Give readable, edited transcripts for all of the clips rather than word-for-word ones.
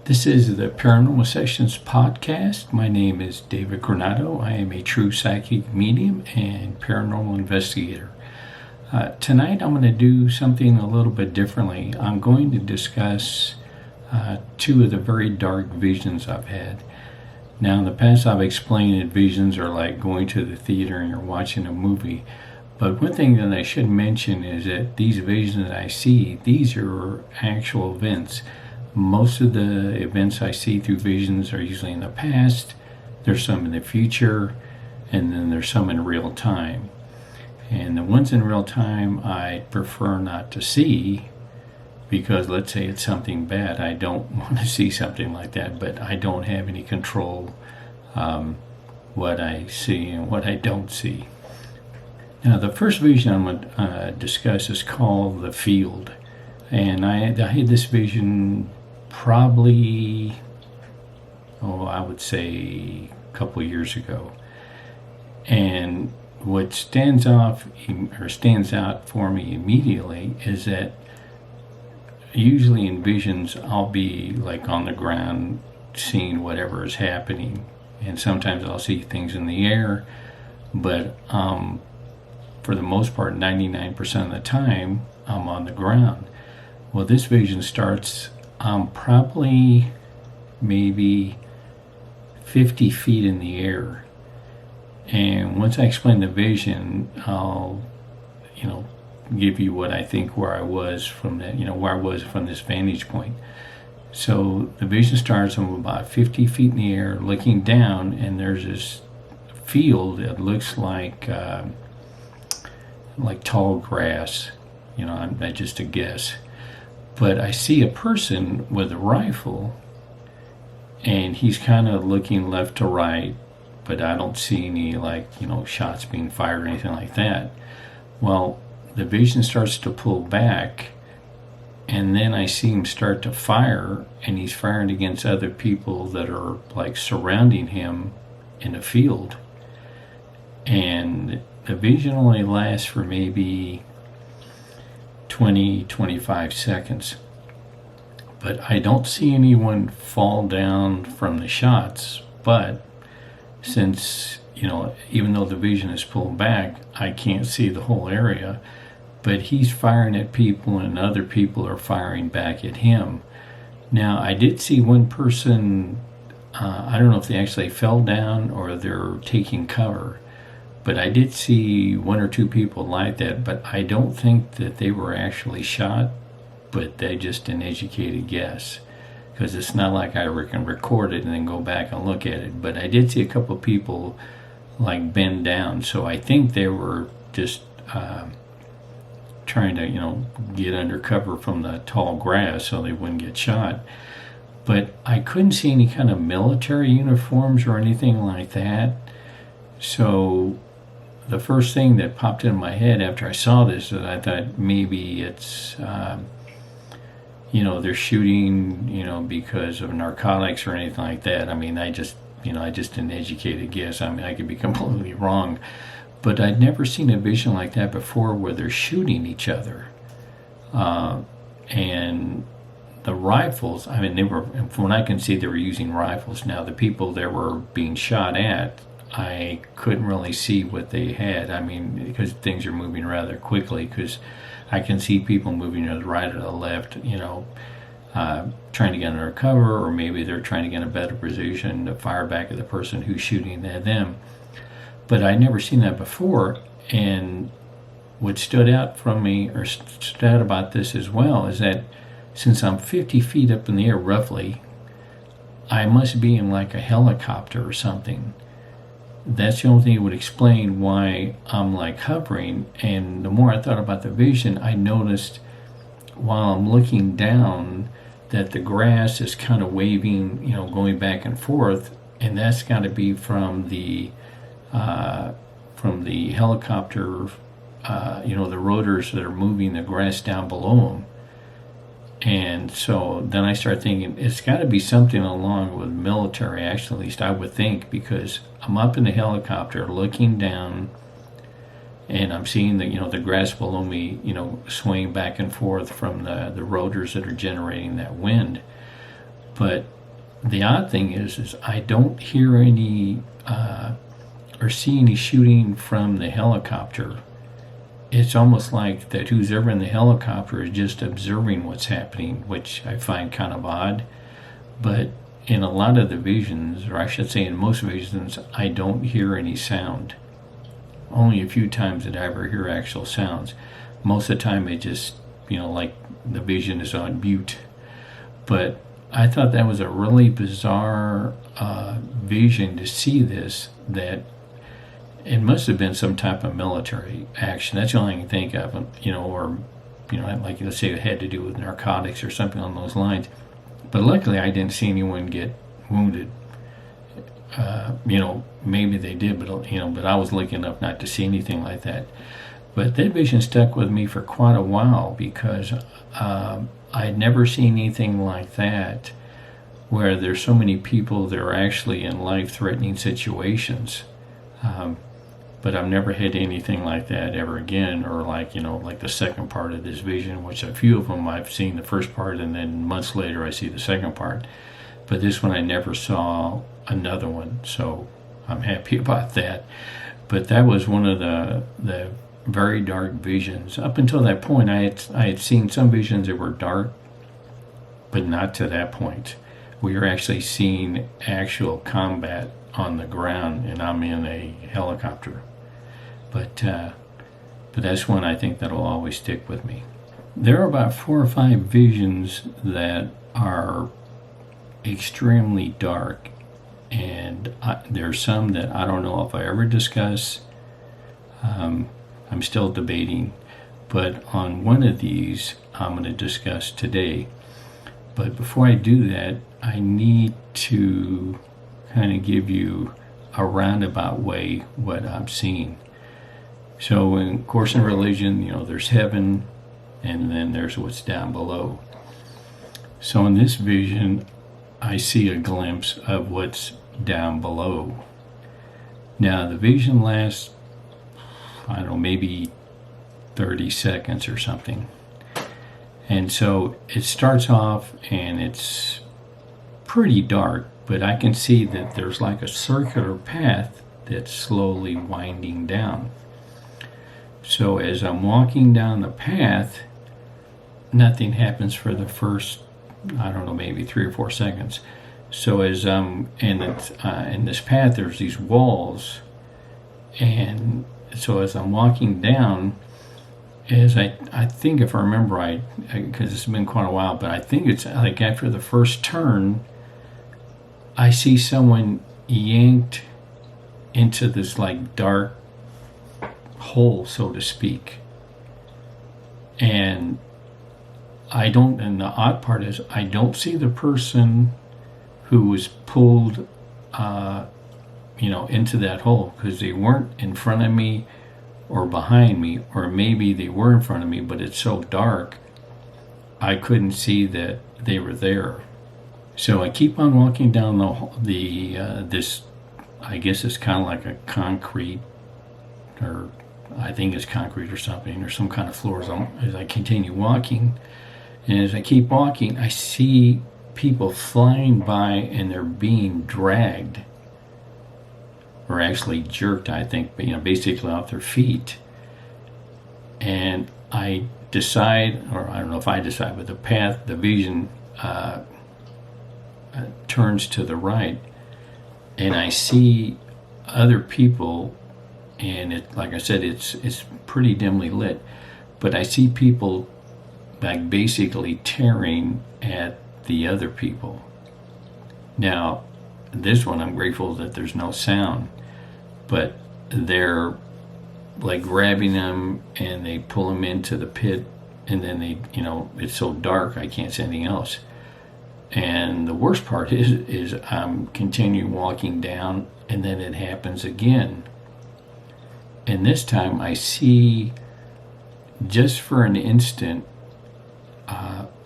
This is the Paranormal Sessions podcast. My name is David Granado. I am a true psychic medium and paranormal investigator. Tonight I'm going to do something a little bit differently. I'm going to discuss two of the very dark visions I've had. Now in the past I've explained that visions are like going to the theater and you're watching a movie. But one thing that I should mention is that these visions that I see, these are actual events. Most of the events I see through visions are usually in the past, there's some in the future, and then there's some in real time. And the ones in real time I prefer not to see because let's say it's something bad. I don't want to see something like that, but I don't have any control what I see and what I don't see. Now the first vision I'm going to discuss is called The Field. And I had this vision probably, I would say a couple of years ago. And what stands out for me immediately is that usually in visions I'll be like on the ground seeing whatever is happening, and sometimes I'll see things in the air, but for the most part 99% of the time I'm on the ground. Well, this vision starts probably maybe 50 feet in the air. And once I explain the vision, I'll, give you what I think where I was from this vantage point. So the vision starts, I'm about 50 feet in the air looking down, and there's this field that looks like tall grass. I'm just a guess. But I see a person with a rifle, and he's kind of looking left to right, but I don't see any shots being fired or anything like that. Well, the vision starts to pull back, and then I see him start to fire, and he's firing against other people that are surrounding him in a field. And the vision only lasts for maybe 20-25 seconds, but I don't see anyone fall down from the shots. But since even though the vision is pulled back, I can't see the whole area, but he's firing at people and other people are firing back at him. Now I did see one person, I don't know if they actually fell down or they're taking cover, but I did see one or two people like that, but I don't think that they were actually shot, but they just an educated guess, because it's not like I can record it and then go back and look at it. But I did see a couple of people bend down, so I think they were just trying to get under cover from the tall grass so they wouldn't get shot. But I couldn't see any kind of military uniforms or anything like that. So the first thing that popped in my head after I saw this is I thought maybe it's, they're shooting, because of narcotics or anything like that. I mean, I just an educated guess. I mean, I could be completely wrong, but I'd never seen a vision like that before where they're shooting each other. And the rifles, I mean, from what I can see, they were using rifles. Now, the people that were being shot at, I couldn't really see what they had. I mean, because things are moving rather quickly, because I can see people moving to the right or the left, trying to get under cover, or maybe they're trying to get a better position to fire back at the person who's shooting at them. But I'd never seen that before. And what stood out about this as well is that since I'm 50 feet up in the air roughly, I must be in a helicopter or something. That's the only thing that would explain why I'm hovering. And the more I thought about the vision, I noticed while I'm looking down that the grass is kind of waving, going back and forth, and that's got to be from the helicopter, the rotors that are moving the grass down below them. And so then I start thinking it's got to be something along with military action, at least I would think, because I'm up in the helicopter looking down, and I'm seeing the grass below me, swaying back and forth from the rotors that are generating that wind. But the odd thing is I don't hear any or see any shooting from the helicopter. It's almost like that who's ever in the helicopter is just observing what's happening, which I find kind of odd. But in a lot of the visions, or I should say in most visions, I don't hear any sound. Only a few times did I ever hear actual sounds. Most of the time it just, like the vision is on mute. But I thought that was a really bizarre vision to see this, that it must have been some type of military action. That's the only thing I can think of, or, like let's say it had to do with narcotics or something on those lines. But luckily I didn't see anyone get wounded. Maybe they did, but I was lucky enough not to see anything like that. But that vision stuck with me for quite a while because I'd never seen anything like that where there's so many people that are actually in life-threatening situations. But I've never had anything like that ever again, or like the second part of this vision, which a few of them I've seen the first part and then months later I see the second part. But this one I never saw another one, so I'm happy about that. But that was one of the very dark visions. Up until that point, I had seen some visions that were dark, but not to that point. We were actually seeing actual combat on the ground, and I'm in a helicopter. But that's one I think that'll always stick with me. There are about 4 or 5 visions that are extremely dark, and there's some that I don't know if I ever discuss. I'm still debating, but on one of these I'm going to discuss today. But before I do that, I need to kind of give you a roundabout way what I'm seeing. So in course in religion, there's heaven, and then there's what's down below. So in this vision, I see a glimpse of what's down below. Now the vision lasts, I don't know, maybe 30 seconds or something. And so it starts off and it's pretty dark, but I can see that there's like a circular path that's slowly winding down. So as I'm walking down the path, nothing happens for the first, I don't know, maybe 3 or 4 seconds. So as I'm in this path, there's these walls, and so as I'm walking down, as I think, if I remember right, because it's been quite a while, but I think it's like after the first turn, I see someone yanked into this like dark hole, so to speak. And the odd part is I don't see the person who was pulled into that hole, because they weren't in front of me or behind me, or maybe they were in front of me, but it's so dark I couldn't see that they were there. So I keep on walking down this, I guess it's kind of like a concrete, or I think it's concrete or something, or some kind of floors. As I continue walking, and as I keep walking, I see people flying by, and they're being dragged, or actually jerked, I think, basically off their feet. And I decide, or I don't know if I decide, but the vision turns to the right, and I see other people, and like I said, it's pretty dimly lit, but I see people like basically tearing at the other people. Now, this one, I'm grateful that there's no sound, but they're like grabbing them and they pull them into the pit, and then they, it's so dark I can't see anything else. And the worst part is I'm continuing walking down, and then it happens again. And this time I see, just for an instant,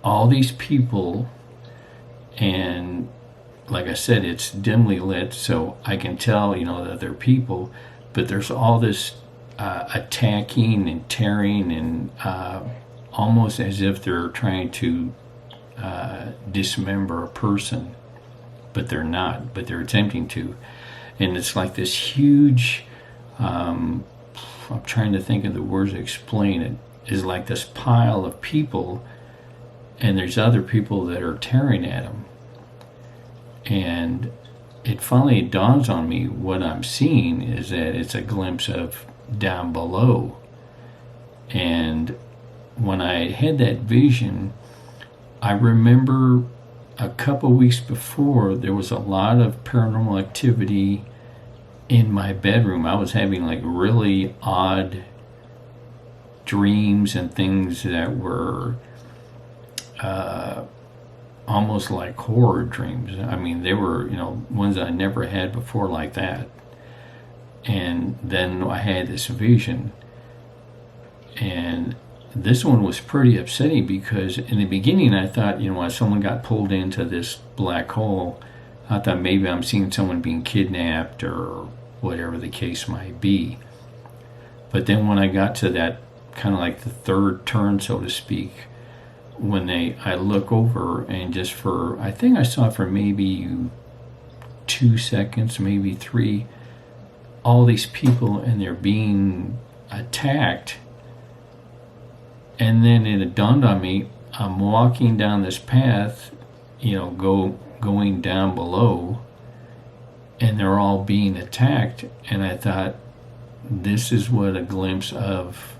all these people, and like I said, it's dimly lit, so I can tell, that they're people, but there's all this attacking and tearing, and almost as if they're trying to dismember a person. but they're not, but they're attempting to. And it's like this huge, I'm trying to think of the words to explain it, is like this pile of people, and there's other people that are tearing at them. And it finally dawns on me what I'm seeing is that it's a glimpse of down below. And when I had that vision, I remember a couple weeks before there was a lot of paranormal activity in my bedroom. I was having like really odd dreams and things that were almost like horror dreams. I mean, they were, ones I never had before like that. And then I had this vision, and this one was pretty upsetting because in the beginning I thought, when someone got pulled into this black hole, I thought maybe I'm seeing someone being kidnapped or whatever the case might be. But then when I got to that kind of like the third turn, so to speak, when I look over, and just for, I think I saw for maybe 2 seconds, maybe 3, all these people, and they're being attacked. And then it dawned on me, I'm walking down this path, going down below, and they're all being attacked. And I thought, this is what a glimpse of,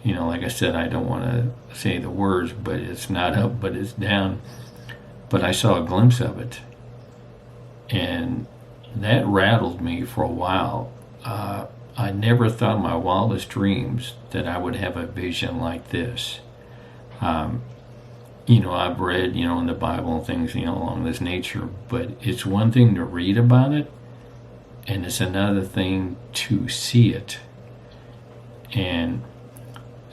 like I said, I don't want to say the words, but it's not up, but it's down. But I saw a glimpse of it. And that rattled me for a while. I never thought in my wildest dreams that I would have a vision like this. I've read, in the Bible and things, along this nature, but it's one thing to read about it, and it's another thing to see it. And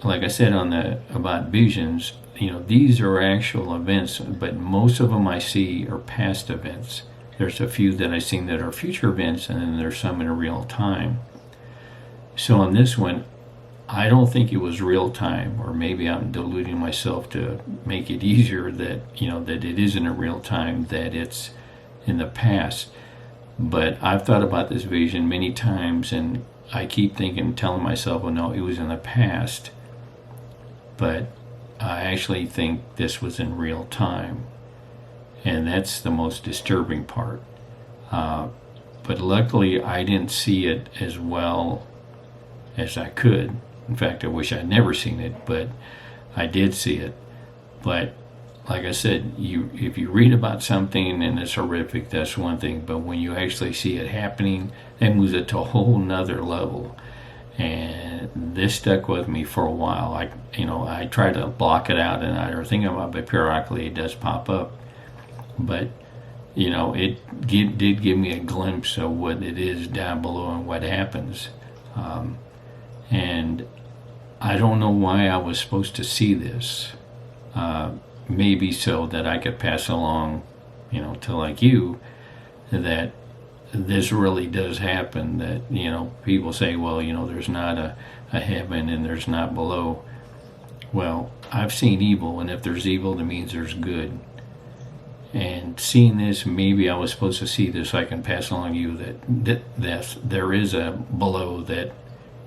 like I said about visions, these are actual events, but most of them I see are past events. There's a few that I've seen that are future events, and then there's some in real time. So on this one, I don't think it was real time, or maybe I'm deluding myself to make it easier that, that it isn't in real time, that it's in the past. But I've thought about this vision many times, and I keep telling myself, well, no, it was in the past. But I actually think this was in real time. And that's the most disturbing part. But luckily, I didn't see it as well as I could. In fact, I wish I'd never seen it, but I did see it. But like I said, if you read about something and it's horrific, that's one thing. But when you actually see it happening, that moves it to a whole nother level. And this stuck with me for a while. I try to block it out, and I don't think about it, but periodically it does pop up. But it did give me a glimpse of what it is down below and what happens. And I don't know why I was supposed to see this. Maybe so that I could pass along, to like you, that this really does happen. That, people say, well, there's not a heaven and there's not below. Well, I've seen evil, and if there's evil, that means there's good. And seeing this, maybe I was supposed to see this so I can pass along to you that there is a below that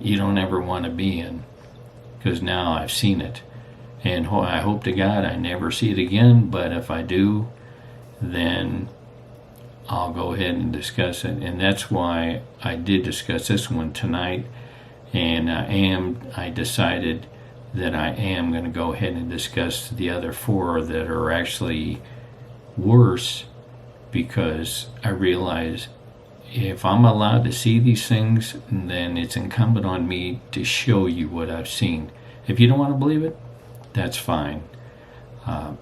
you don't ever want to be in, because now I've seen it. And I hope to God I never see it again, but if I do, then I'll go ahead and discuss it. And that's why I did discuss this one tonight, and I decided that I am going to go ahead and discuss the other 4 that are actually worse, because I realize if I'm allowed to see these things, then it's incumbent on me to show you what I've seen. If you don't want to believe it, that's fine. I'm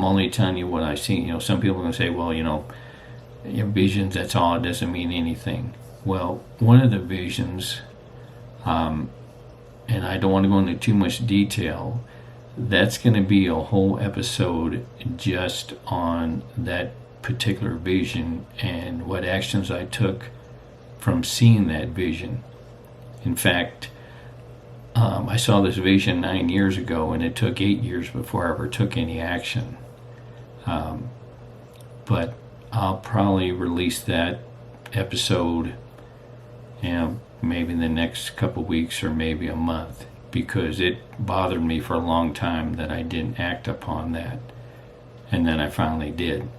only telling you what I've seen. Some people are going to say, well, visions, that's all, it doesn't mean anything. Well, one of the visions, and I don't want to go into too much detail, that's going to be a whole episode just on that particular vision and what actions I took from seeing that vision. In fact, I saw this vision 9 years ago, and it took 8 years before I ever took any action. But I'll probably release that episode, maybe in the next couple weeks or maybe a month, because it bothered me for a long time that I didn't act upon that. And then I finally did.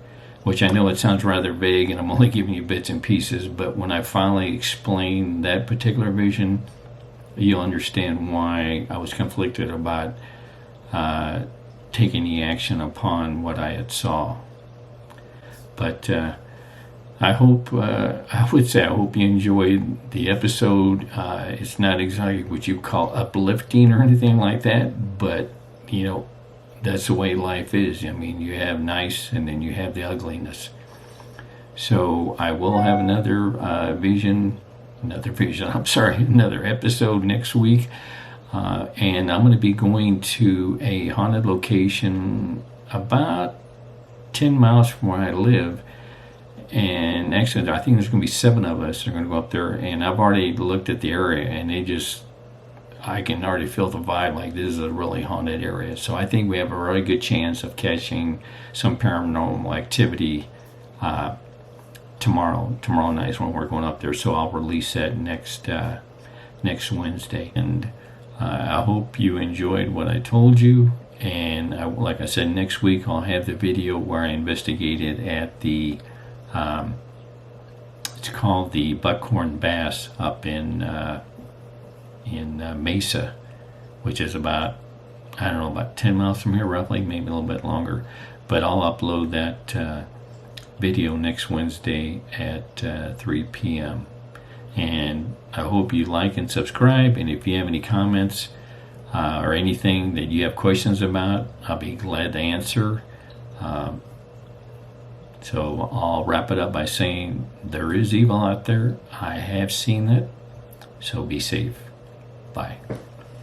Which I know it sounds rather vague and I'm only giving you bits and pieces, but when I finally explain that particular vision, you'll understand why I was conflicted about taking the action upon what I had saw. But I hope you enjoyed the episode. It's not exactly what you call uplifting or anything like that, but that's the way life is. I mean, you have nice and then you have the ugliness. So I will have another episode next week. And I'm going to be going to a haunted location about 10 miles from where I live. And actually, I think there's going to be 7 of us that are going to go up there. And I've already looked at the area, and I can already feel the vibe, like this is a really haunted area. So I think we have a really good chance of catching some paranormal activity tomorrow night is when we're going up there. So I'll release that next Wednesday. And I hope you enjoyed what I told you. And like I said, next week I'll have the video where I investigated at the it's called the Buckhorn Bass up in Mesa, which is about 10 miles from here roughly, maybe a little bit longer. But I'll upload that video next Wednesday at 3 p.m. And I hope you like and subscribe, and if you have any comments or anything that you have questions about, I'll be glad to answer. So I'll wrap it up by saying there is evil out there. I have seen it, so be safe. Bye.